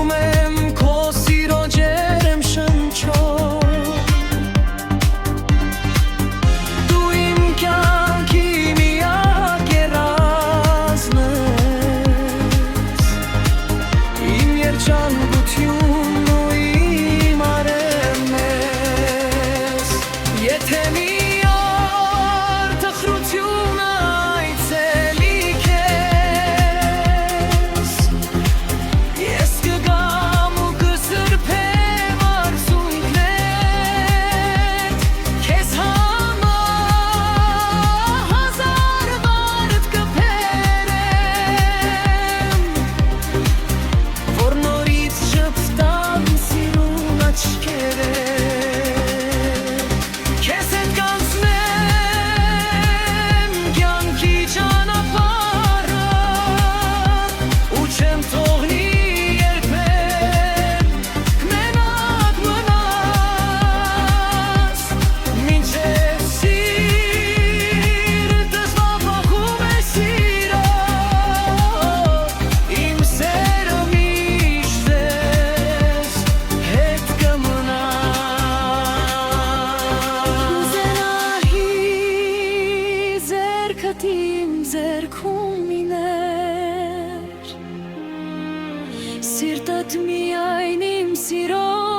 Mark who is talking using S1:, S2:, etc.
S1: Ուզում եմ քո սիրո ջերմ շնչով Դու իմ կյանքի միակ երազն ես Իմ երջանկությունն ու իմ արևն ես Եթե մի օր տխրությունը այցելի քեզ Ես կգամ ու կսրբեմ արցունքներ Քեզ համար հազար վարդ կբերեմ Որ նորից շփթան սիրուն աչքերեմ Քեզ հետ կանցնեմ կյանքի ճանապարհը Ու չեմ թողնի երբեք մենակ մնաս Մինչև սիրտս վախում է սիրով Իմ սերը միշտ ես հետ կմնա Կուզենայի ձեռքդ իմ ձեռքում լիներ Սիրտդ միայն իմ սիրով